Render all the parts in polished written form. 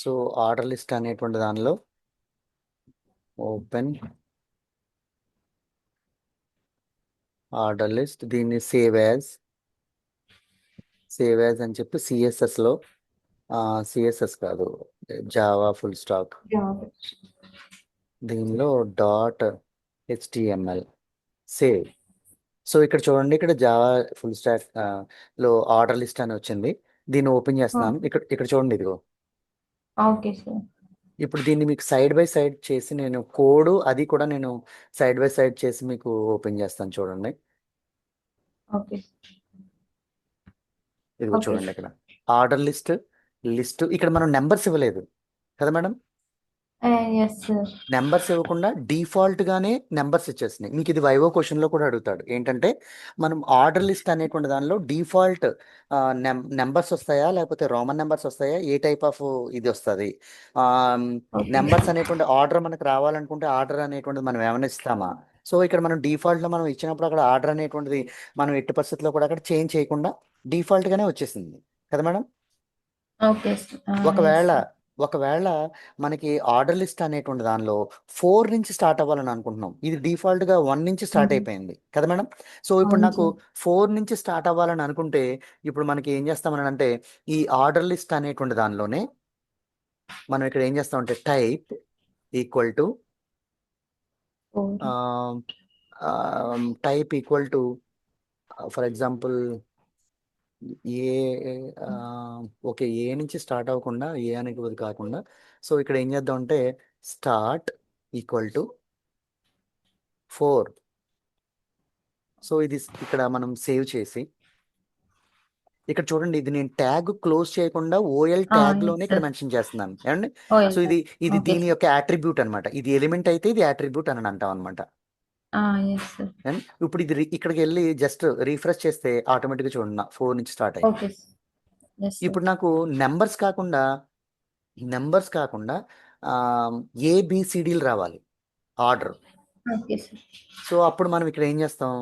So order list అనేటువంటి దానిలో open order list, దీన్ని సేవ్ యాజ్ అని చెప్పి సిఎస్ఎస్లో, సిఎస్ఎస్ కాదు, జావా ఫుల్ స్టాక్, జాబ్. దీనిలో .html సేవ్. సో ఇక్కడ చూడండి, ఇక్కడ జావా ఫుల్ స్టాక్ లో ఆర్డర్ లిస్ట్ అని వచ్చింది. దీన్ని ఓపెన్ చేస్తున్నాను. ఇక్కడ ఇక్కడ చూడండి, ఇదిగో. Okay sir. ఇప్పుడు దీన్ని మీకు సైడ్ బై సైడ్ చేసి నేను కోడ్ అది కూడా నేను సైడ్ బై సైడ్ చేసి మీకు ఓపెన్ చేస్తాను. చూడండి, ఓకే ఇదిగో ఓకే చూడండి, ఇక్కడ ఆర్డర్ లిస్ట్ ఇక్కడ మనం నెంబర్స్ ఇవ్వలేదు కదా మేడం. Yes sir. నెంబర్స్ ఇవ్వకుండా డిఫాల్ట్ గానే నెంబర్స్ ఇచ్చేసినాయి. మీకు ఇది వైవో క్వశ్చన్ లో కూడా అడుగుతాడు. ఏంటంటే మనం ఆర్డర్ లిస్ట్ అనేటువంటి దానిలో డిఫాల్ట్ నెంబర్స్ వస్తాయా, లేకపోతే రోమన్ నెంబర్స్ వస్తాయా, ఏ టైప్ ఆఫ్ ఇది వస్తుంది. నెంబర్స్ అనేటువంటి ఆర్డర్ మనకు రావాలనుకుంటే ఆర్డర్ అనేటువంటిది మనం ఏమైనా ఇస్తామా. సో ఇక్కడ మనం డిఫాల్ట్ లో మనం ఇచ్చినప్పుడు అక్కడ ఆర్డర్ అనేటువంటిది మనం ఎట్టి పరిస్థితుల్లో కూడా అక్కడ చేంజ్ చేయకుండా డిఫాల్ట్ గానే వచ్చేసింది కదా మేడం. ఓకే ఒకవేళ ఒకవేళ మనకి ఆర్డర్ లిస్ట్ అనేటువంటి దానిలో 4 నుంచి స్టార్ట్ అవ్వాలని అనుకుంటున్నాం. ఇది డిఫాల్ట్ గా 1 నుంచి స్టార్ట్ అయిపోయింది కదా మేడం. సో ఇప్పుడు అవును నాకు సార్. 4 నుంచి స్టార్ట్ అవ్వాలని అనుకుంటే ఇప్పుడు మనకి ఏం చేస్తామని అంటే ఈ ఆర్డర్ లిస్ట్ అనేటువంటి దానిలోనే మనం ఇక్కడ ఏం చేస్తామంటే type equal to for example A okay, A నుంచి స్టార్ట్ అవ్వకుండా ఏ అనేది కాకుండా, సో ఇక్కడ ఏం చేద్దాం అంటే స్టార్ట్ ఈక్వల్ టు 4. సో ఇది ఇక్కడ మనం సేవ్ చేసి ఇక్కడ చూడండి, ఇది నేను ట్యాగ్ క్లోజ్ చేయకుండా ఓఎల్ ట్యాగ్ లోనే ఇక్కడ మెన్షన్ చేస్తున్నాను ఏమండి. సో ఇది ఇది ఓకే దీని యొక్క యాట్రిబ్యూట్ అనమాట. ఇది ఎలిమెంట్ అయితే ఇది యాట్రిబ్యూట్ అని అంటాం అనమాట. Yes sir. ఇప్పుడు ఇది ఇక్కడికి వెళ్ళి జస్ట్ రీఫ్రెష్ చేస్తే ఆటోమేటిక్గా చూడండి 4 నుంచి స్టార్ట్ అయింది. ఓకే ఎస్ ఇప్పుడు నాకు నెంబర్స్ కాకుండా ఏబిసిడీలు రావాలి ఆర్డర్. Okay sir. సో అప్పుడు మనం ఇక్కడ ఏం చేస్తాం,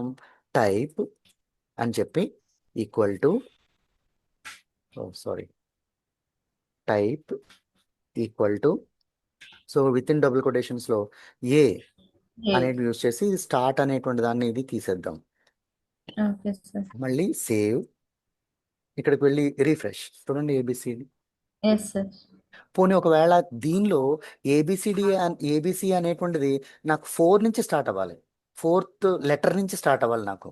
టైప్ అని చెప్పి equal to type equal to, so with in double quotations లో ఏ అనేది యూజ్ చేసి స్టార్ట్ అనేటువంటి దాన్ని ఇది తీసేద్దాం. Okay sir. మళ్ళీ సేవ్, ఇక్కడికి వెళ్ళి రీఫ్రెష్ చూడండి ఏబిసిడి. Yes sir. పోనీ ఒకవేళ దీనిలో ఏబిసి అనేటువంటిది నాకు 4 నుంచి స్టార్ట్ అవ్వాలి, 4th లెటర్ నుంచి స్టార్ట్ అవ్వాలి నాకు.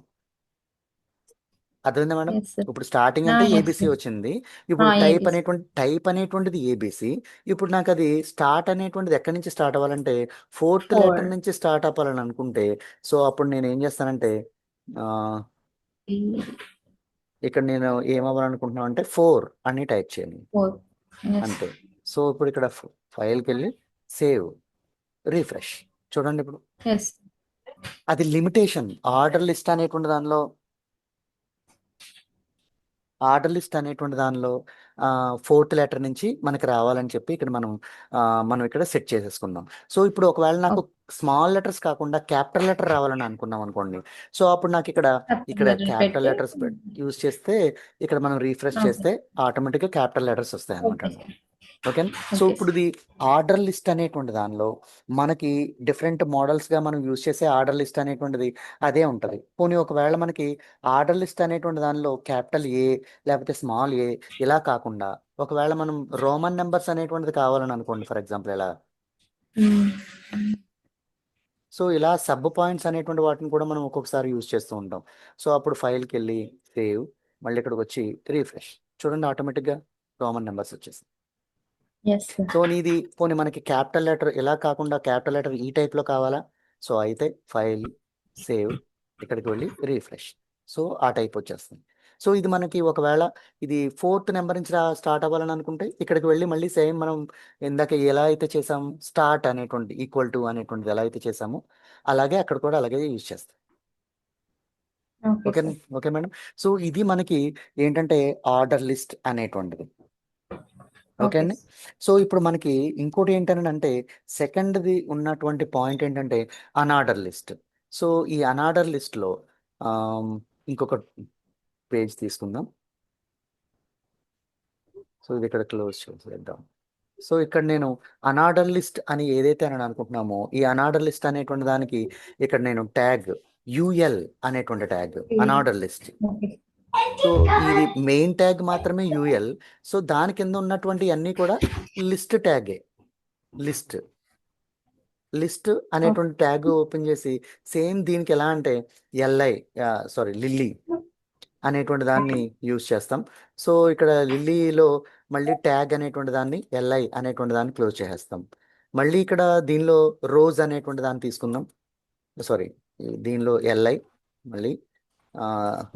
అర్థమైందా మేడం. Yes sir. ఇప్పుడు స్టార్టింగ్ అంటే ఎస్ ఏబిసి సార్. వచ్చింది. ఇప్పుడు ఏబిసి. టైప్ అనేటువంటిది ఏబిసి. ఇప్పుడు నాకు అది స్టార్ట్ అనేటువంటిది ఎక్కడి నుంచి స్టార్ట్ అవ్వాలంటే 4th 4. లెటర్ నుంచి స్టార్ట్ అవ్వాలని అనుకుంటే, సో అప్పుడు నేను ఏం చేస్తానంటే ఇక్కడ నేను ఏమవ్వాలనుకుంటున్నాను అంటే 4 అని టైప్ చేయండి 4. ఎస్. అంతే. సో ఇప్పుడు ఇక్కడ ఫైల్కి వెళ్ళి సేవ్, రీఫ్రెష్ చూడండి. ఇప్పుడు ఎస్. అది లిమిటేషన్. ఆర్డర్ లిస్ట్ అనేటువంటి దానిలో 4th లెటర్ నుంచి మనకి రావాలని చెప్పి ఇక్కడ మనం ఇక్కడ సెట్ చేసేసుకుందాం. సో ఇప్పుడు ఒకవేళ నాకు స్మాల్ లెటర్స్ కాకుండా క్యాపిటల్ లెటర్ రావాలని అనుకున్నాం అనుకోండి. సో అప్పుడు నాకు ఇక్కడ క్యాపిటల్ లెటర్స్ యూజ్ చేస్తే ఇక్కడ మనం రీఫ్రెష్ చేస్తే ఆటోమేటిక్గా క్యాపిటల్ లెటర్స్ వస్తాయి అనమాట. ఓకే. సో ఇప్పుడు ఇది ఆర్డర్ లిస్ట్ అనేటువంటి దానిలో మనకి డిఫరెంట్ మోడల్స్ గా మనం యూజ్ చేసే ఆర్డర్ లిస్ట్ అనేటువంటిది అదే ఉంటది. పోనీ ఒకవేళ మనకి ఆర్డర్ లిస్ట్ అనేటువంటి దానిలో క్యాపిటల్ ఏ లేకపోతే స్మాల్ ఏ ఇలా కాకుండా ఒకవేళ మనం రోమన్ నెంబర్స్ అనేటువంటిది కావాలని అనుకోండి, ఫర్ ఎగ్జాంపుల్ ఇలా. సో ఇలా సబ్ పాయింట్స్ అనేటువంటి వాటిని కూడా మనం ఒక్కొక్కసారి యూజ్ చేస్తూ ఉంటాం. సో అప్పుడు ఫైల్కి వెళ్ళి సేవ్, మళ్ళీ ఇక్కడికి వచ్చి రీఫ్రెష్ చూడండి, ఆటోమేటిక్గా రోమన్ నెంబర్స్ వచ్చేసి. సో నీది పోనీ మనకి క్యాపిటల్ లెటర్ ఇలా కాకుండా క్యాపిటల్ లెటర్ ఈ టైప్లో కావాలా. సో అయితే ఫైల్ సేవ్, ఇక్కడికి వెళ్ళి రీఫ్రెష్, సో ఆ టైప్ వచ్చేస్తుంది. సో ఇది మనకి ఒకవేళ ఇది 4th నెంబర్ నుంచి స్టార్ట్ అవ్వాలని అనుకుంటే ఇక్కడికి వెళ్ళి మళ్ళీ సేమ్ మనం ఇందాక ఎలా అయితే చేసాము స్టార్ట్ అనేటువంటి ఈక్వల్ టు అనేటువంటిది ఎలా అయితే చేసామో అలాగే అక్కడ కూడా అలాగే యూజ్ చేస్తాం. Okay okay madam. సో ఇది మనకి ఏంటంటే ఆర్డర్ లిస్ట్ అనేటువంటిది. ఓకే అండి. సో ఇప్పుడు మనకి ఇంకోటి ఏంటంటే సెకండ్ది ఉన్నటువంటి పాయింట్ ఏంటంటే అన్ఆర్డర్ లిస్ట్. సో ఈ అన్ఆర్డర్ లిస్ట్లో ఇంకొక పేజ్ తీసుకుందాం. సో ఇది ఇక్కడ క్లోజ్ చేద్దాం. సో ఇక్కడ నేను అనార్డర్ లిస్ట్ అని ఏదైతే అని అనుకుంటున్నామో ఈ అనార్డర్ లిస్ట్ అనేటువంటి దానికి ఇక్కడ నేను ట్యాగ్ యుఎల్ అనేటువంటి ట్యాగ్ అనార్డర్ లిస్ట్. ఓకే సో ఇది మెయిన్ ట్యాగ్ మాత్రమే యుఎల్. సో దాని కింద ఉన్నటువంటి అన్నీ కూడా లిస్ట్ ట్యాగే. లిస్ట్ లిస్ట్ అనేటువంటి ట్యాగ్ ఓపెన్ చేసి సేమ్ దీనికి ఎలా అంటే ఎల్ఐ లిల్లీ అనేటువంటి దాన్ని యూజ్ చేస్తాం. సో ఇక్కడ లిల్లీలో మళ్ళీ ట్యాగ్ అనేటువంటి దాన్ని ఎల్ఐ అనేటువంటి దాన్ని క్లోజ్ చేసేస్తాం. మళ్ళీ ఇక్కడ దీనిలో రోజ్ అనేటువంటి దాన్ని తీసుకుందాం. సారీ, దీనిలో ఎల్ఐ మళ్ళీ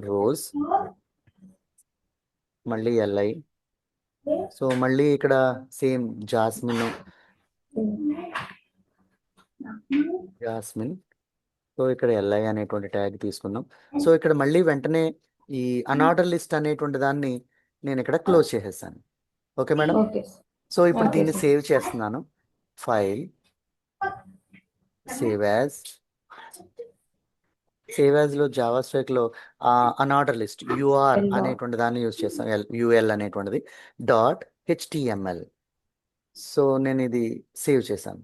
రోజ్ మళ్ళీ ఎల్ఐ. సో మళ్ళీ ఇక్కడ సేమ్ జాస్మిన్. సో ఇక్కడ ఎల్ఐ అనేటువంటి ట్యాగ్ తీసుకుందాం. సో ఇక్కడ మళ్ళీ వెంటనే ఈ అనార్డర్ లిస్ట్ అనేటువంటి దాన్ని నేను ఇక్కడ క్లోజ్ చేసేసాను. Okay madam. ఓకే సో ఇప్పుడు ఓకే దీన్ని సార్. సేవ్ చేస్తున్నాను. File, save as. Save as low Java script లో అనార్డర్ లిస్ట్ యూఆర్ L. అనేటువంటి దాన్ని యూజ్ చేస్తాం. యూఎల్ అనేటువంటిది .html. సో నేను ఇది సేవ్ చేశాను.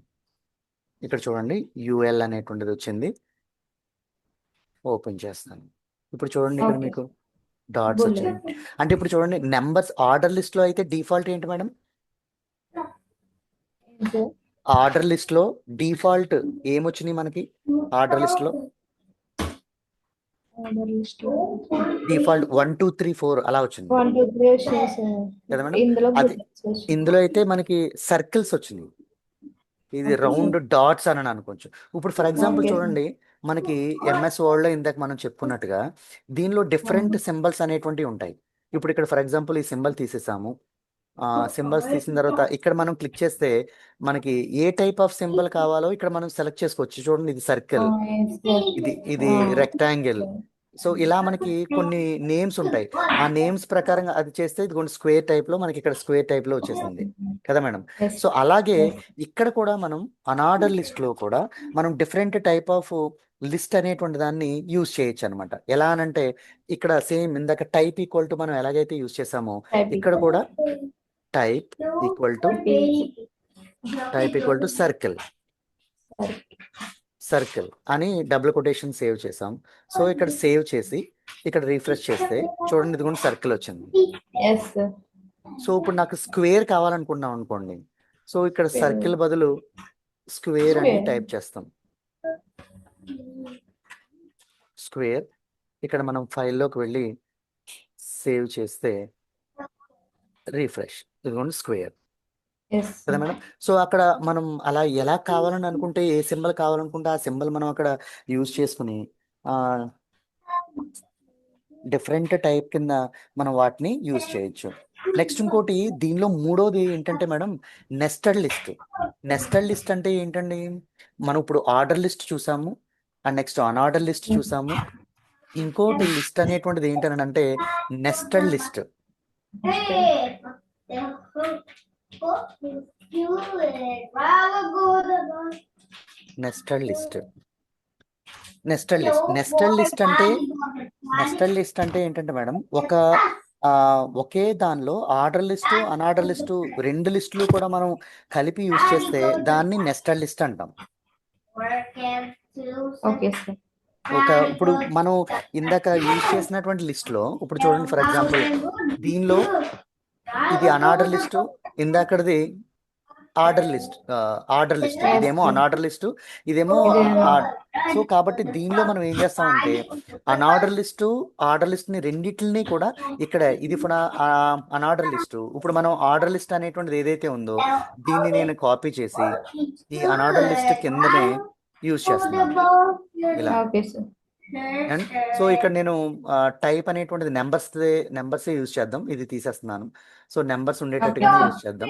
ఇక్కడ చూడండి యూఎల్ అనేటువంటిది వచ్చింది. ఓపెన్ చేస్తాను. ఇప్పుడు చూడండి ఇక్కడ Okay. మీకు డాట్స్ Bullet. వచ్చాయి. అంటే ఇప్పుడు చూడండి నెంబర్స్ ఆర్డర్ లిస్ట్ లో అయితే డిఫాల్ట్ ఏంటి మేడం? ఆర్డర్ లిస్ట్ లో డిఫాల్ట్ ఏమొచ్చినాయి మనకి? ఆర్డర్ లిస్ట్ లో ఆర్డర్ లిస్ట్ డిఫాల్ట్ 1 2 3 4 అలా వచ్చింది 1 2 3 వచ్చేసాయి. కదా మేడం. ఇందులో అది bullets వచ్చాయి. ఇందులో అయితే మనకి సర్కిల్స్ వచ్చినాయి. ఇది Okay. రౌండ్ డాట్స్ అని అనుకోవచ్చు. ఇప్పుడు ఫర్ ఎగ్జాంపుల్ Okay. చూడండి మనకి ఎంఎస్ వర్డ్ లో ఇందాక మనం చెప్పుకున్నట్టుగా దీనిలో డిఫరెంట్ సింబల్స్ అనేటువంటివి ఉంటాయి. ఇప్పుడు ఇక్కడ ఫర్ ఎగ్జాంపుల్ ఈ సింబల్ తీసేసాము. సింబల్స్ తీసిన తర్వాత ఇక్కడ మనం క్లిక్ చేస్తే మనకి ఏ టైప్ ఆఫ్ సింబల్ కావాలో ఇక్కడ మనం సెలెక్ట్ చేసుకోవచ్చు. చూడండి ఇది సర్కిల్, Yes, yes. ఇది రెక్టాంగిల్. సో ఇలా మనకి కొన్ని నేమ్స్ ఉంటాయి. ఆ నేమ్స్ ప్రకారంగా అది చేస్తే ఇది స్క్వేర్ టైప్ లో మనకి ఇక్కడ స్క్వేర్ టైప్ లో వచ్చేసింది కదా మేడం. Yes. సో అలాగే Yes. ఇక్కడ కూడా మనం అనార్డర్ లిస్ట్ లో కూడా మనం డిఫరెంట్ టైప్ ఆఫ్ లిస్ట్ అనేటువంటి దాన్ని యూజ్ చేయొచ్చు అనమాట. ఎలా అనంటే ఇక్కడ సేమ్ ఇందాక టైప్ ఈక్వల్ టు మనం ఎలాగైతే యూజ్ చేసామో Type ఇక్కడ equal. కూడా టైప్ ఈక్వల్ టు సర్కిల్ అని డబుల్ కొటేషన్ సేవ్ చేసాం. సో ఇక్కడ సేవ్ చేసి ఇక్కడ రీఫ్రెష్ చేస్తే చూడండి ఇది కూడా సర్కిల్ వచ్చింది. Yes, sir. సో ఇప్పుడు నాకు స్క్వేర్ కావాలనుకున్నాం అనుకోండి. సో ఇక్కడ సర్కిల్ బదులు స్క్వేర్ అని Square. టైప్ చేస్తాం. స్క్వేర్. ఇక్కడ మనం ఫైల్లోకి వెళ్ళి సేవ్ చేస్తే రీఫ్రెష్ ఇదిగోండి స్క్వేర్ Yes. కదా మేడం. సో అక్కడ మనం అలా ఎలా కావాలని అనుకుంటే ఏ సింబల్ కావాలనుకుంటే ఆ సింబల్ మనం అక్కడ యూజ్ చేసుకుని డిఫరెంట్ టైప్ కింద మనం వాటిని యూజ్ చేయొచ్చు. నెక్స్ట్ ఇంకోటి దీనిలో మూడోది ఏంటంటే madam nested list. Nested list అంటే ఏంటండి? మనం ఇప్పుడు ఆర్డర్ లిస్ట్ చూసాము, అండ్ నెక్స్ట్ అన్ఆర్డర్ లిస్ట్ చూసాము. ఇంకోటి లిస్ట్ అనేటువంటిది ఏంటని అంటే నెస్టెడ్ లిస్ట్. నెస్టెడ్ లిస్ట్ అంటే ఏంటంటే మేడం ఒకే దానిలో ఆర్డర్ లిస్టు అన్ఆర్డర్ లిస్టు రెండు లిస్టులు కూడా మనం కలిపి యూజ్ చేస్తే దాన్ని నెస్టెడ్ లిస్ట్ అంటాం. Okay, sir. ఇప్పుడు మనం ఇందాక యూజ్ చేసినటువంటి లిస్ట్ లో ఇప్పుడు చూడండి ఫర్ ఎగ్జాంపుల్ దీనిలో ఇది అన్ఆర్డర్ లిస్టు, ఇందాకది ఆర్డర్ లిస్ట్. ఇదేమో అన్ఆర్డర్ లిస్టు, ఇదేమో సో కాబట్టి దీనిలో మనం ఏం చేస్తామంటే అన్ఆర్డర్ లిస్టు ఆర్డర్ లిస్ట్ ని రెండింటిని కూడా ఇక్కడ ఇది ఇప్పుడు అన్ఆర్డర్ లిస్టు. ఇప్పుడు మనం ఆర్డర్ లిస్ట్ అనేటువంటిది ఏదైతే ఉందో దీన్ని నేను కాపీ చేసి ఈ అన్ఆర్డర్ లిస్ట్ కిందనే యూజ్ చేస్తున్నాను ఇలా. Okay, sir. అండ్ సో ఇక్కడ నేను టైప్ అనేటువంటిది నెంబర్స్ యూజ్ చేద్దాం. ఇది తీసేస్తున్నాను. సో నెంబర్స్ ఉండేటట్టుగానే యూజ్ చేద్దాం.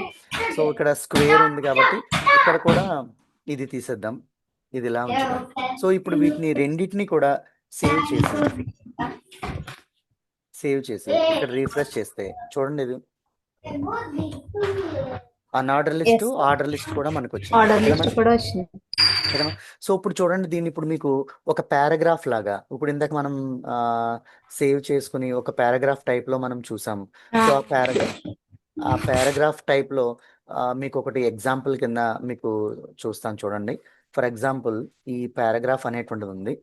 సో ఇక్కడ స్క్వేర్ ఉంది కాబట్టి ఇక్కడ కూడా ఇది తీసేద్దాం, ఇది ఇలా ఉంచుదాం. సో ఇప్పుడు వీటిని రెండింటిని కూడా సేవ్ చేసి ఇక్కడ రీఫ్రెష్ చేస్తే చూడండి ఇది unorder list Yes. Order list కూడా మనకు Order వచ్చింది list కూడా వచ్చింది. కదా. సో ఇప్పుడు చూడండి దీన్ని ఇప్పుడు మీకు ఒక పారాగ్రాఫ్ లాగా ఇప్పుడు ఇందాక మనం సేవ్ చేసుకుని ఒక పారాగ్రాఫ్ టైప్ లో మనం చూసాం. సో ఆ పారాగ్రాఫ్ టైప్ లో మీకు ఒకటి ఎగ్జాంపుల్ కింద మీకు చూస్తాను చూడండి. ఫర్ ఎగ్జాంపుల్ ఈ పారాగ్రాఫ్ అనేటువంటిది ఉంది.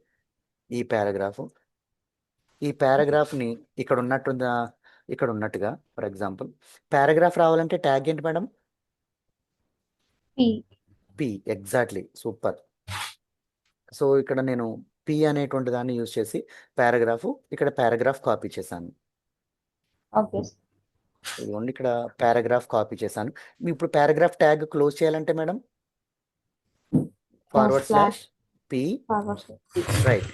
ఈ పారాగ్రాఫ్ని ఇక్కడ ఉన్నట్టుగా ఫర్ ఎగ్జాంపుల్ పారాగ్రాఫ్ రావాలంటే ట్యాగ్ ఏంటి madam? P. P. Exactly, super. So ఇక్కడ నేను పి అనేటువంటి దాన్ని యూజ్ చేసి ఇక్కడ పారాగ్రాఫ్ కాపీ చేశాను. Okay, sir. ఇదిగోండి ఇక్కడ పారాగ్రాఫ్ కాపీ చేశాను. ఇప్పుడు పారాగ్రాఫ్ ట్యాగ్ క్లోజ్ చేయాలంటే madam forward Slash. Slash P. Forward slash P. Right.